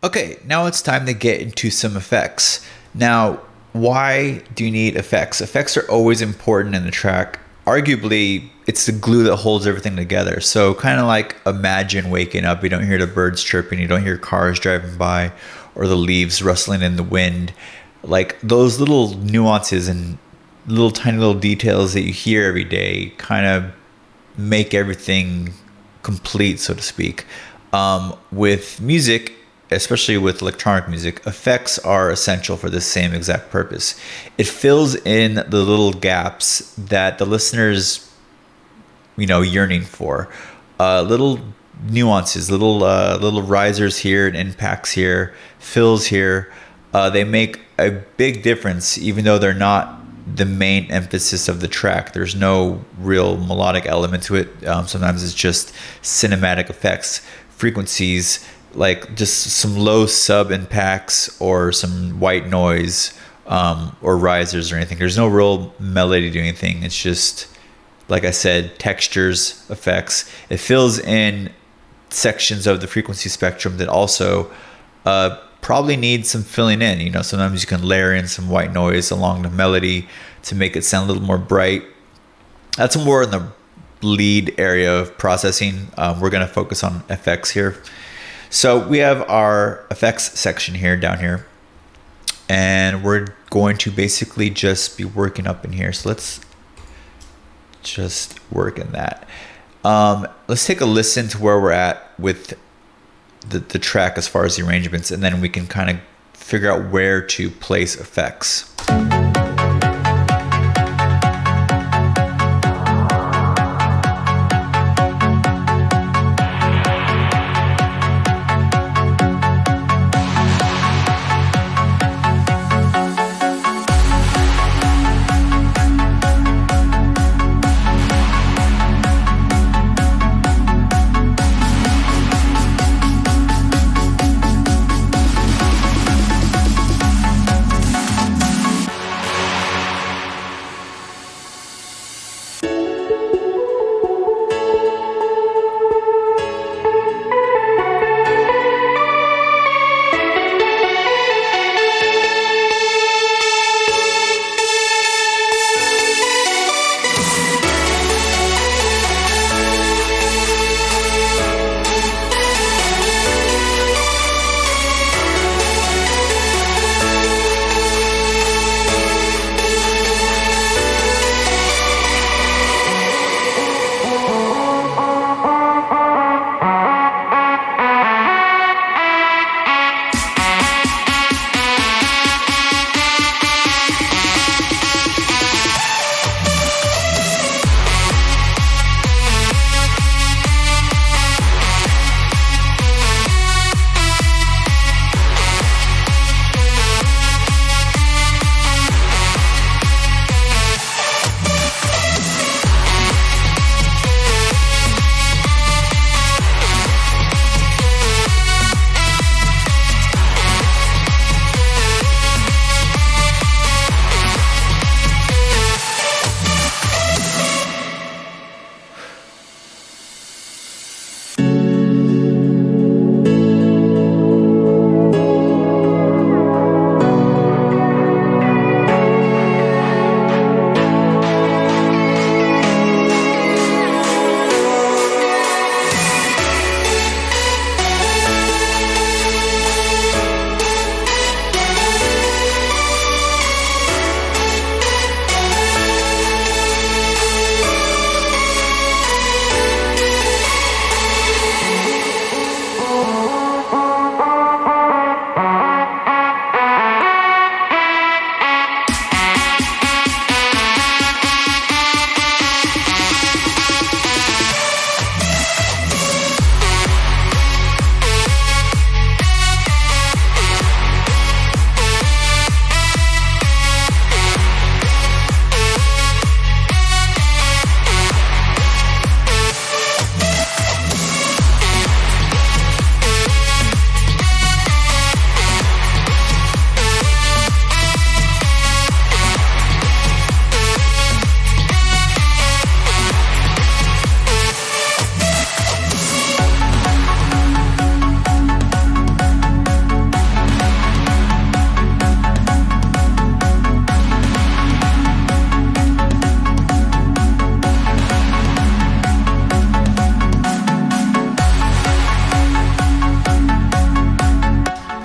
Okay, now it's time to get into some effects. Now, why do you need effects? Effects are always important in the track. Arguably, it's the glue that holds everything together. So kind of like imagine waking up, you don't hear the birds chirping, you don't hear cars driving by or the leaves rustling in the wind. Like those little nuances and little tiny little details that you hear every day kind of make everything complete, so to speak. With music, especially with electronic music, effects are essential for the same exact purpose. It fills in the little gaps that the listeners, yearning for. Little nuances, little risers here and impacts here, fills here. They make a big difference, even though they're not the main emphasis of the track. There's no real melodic element to it. Sometimes it's just cinematic effects, frequencies, like just some low sub impacts or some white noise, or risers or anything. There's no real melody to anything. It's just, like I said, textures, effects. It fills in sections of the frequency spectrum that also probably need some filling in. Sometimes you can layer in some white noise along the melody to make it sound a little more bright. That's more in the lead area of processing. We're going to focus on effects here. So we have our effects section here, down here, and we're going to basically just be working up in here. So let's just work in that. Let's take a listen to where we're at with the track as far as the arrangements, and then we can kind of figure out where to place effects.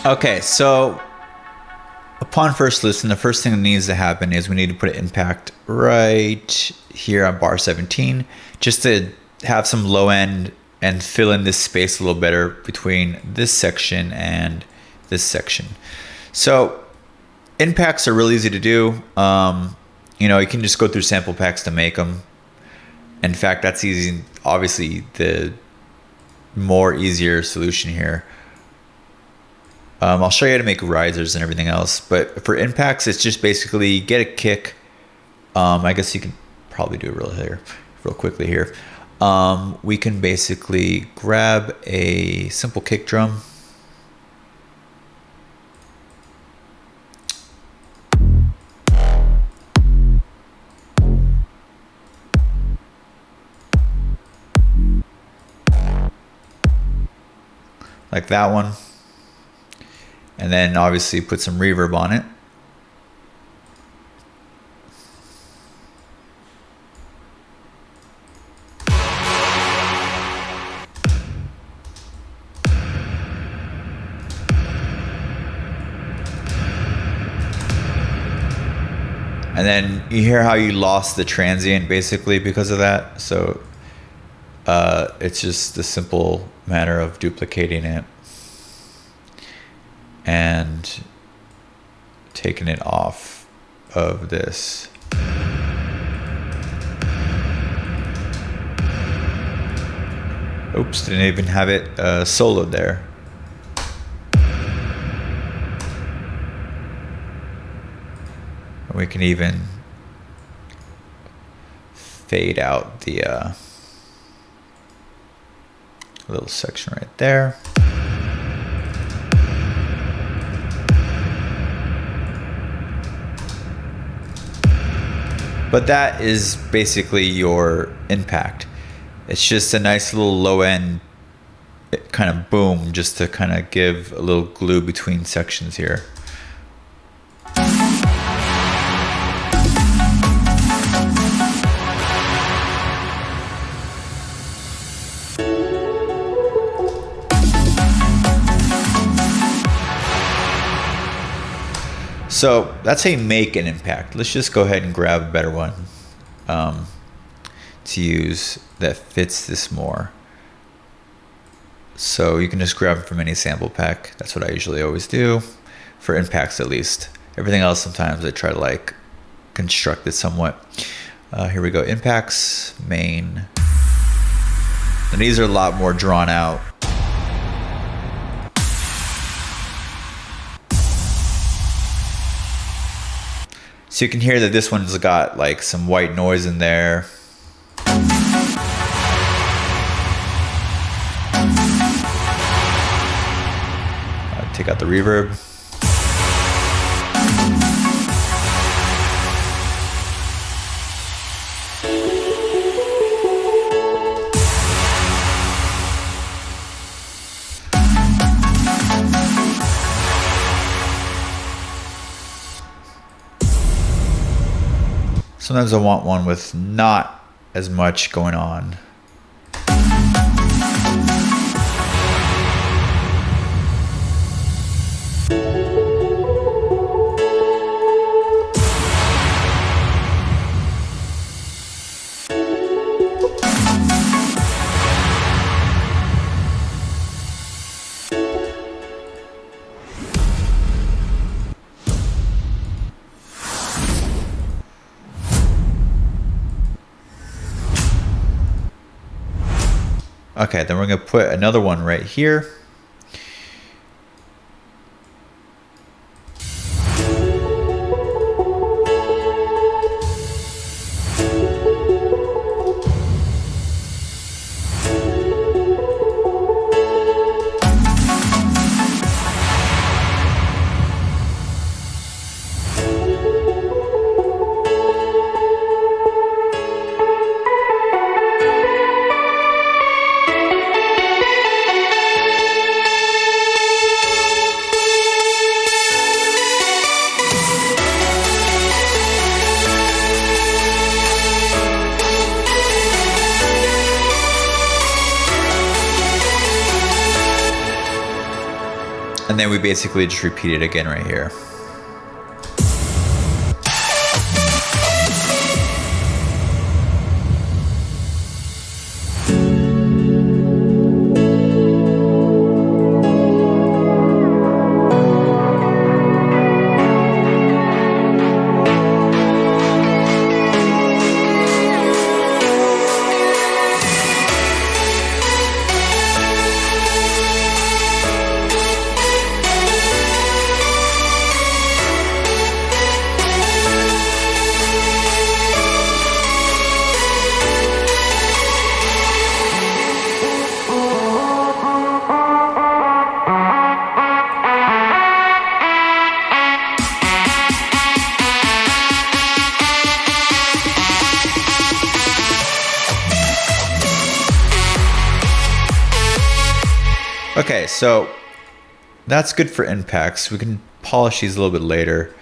Okay, so upon first listen, the first thing that needs to happen is we need to put an impact right here on bar 17, just to have some low end and fill in this space a little better between this section and this section. So impacts are really easy to do. You can just go through sample packs to make them. In fact, that's easy. Obviously, the more easier solution here. I'll show you how to make risers and everything else. But for impacts, it's just basically get a kick. I guess you can probably do it real quickly here. We can basically grab a simple kick drum. Like that one. And then obviously put some reverb on it. And then you hear how you lost the transient basically because of that. So it's just the simple matter of duplicating it and taking it off of this. Oops, didn't even have it soloed there. We can even fade out the little section right there. But that is basically your impact. It's just a nice little low end kind of boom, just to kind of give a little glue between sections here. So that's how you make an impact. Let's just go ahead and grab a better one to use that fits this more. So you can just grab it from any sample pack. That's what I usually always do, for impacts at least. Everything else, sometimes I try to construct it somewhat. Here we go, impacts, main. And these are a lot more drawn out. So you can hear that this one's got some white noise in there. Take out the reverb. Sometimes I want one with not as much going on. Okay, then we're going to put another one right here. And then we basically just repeat it again right here. Okay, so that's good for impacts. We can polish these a little bit later.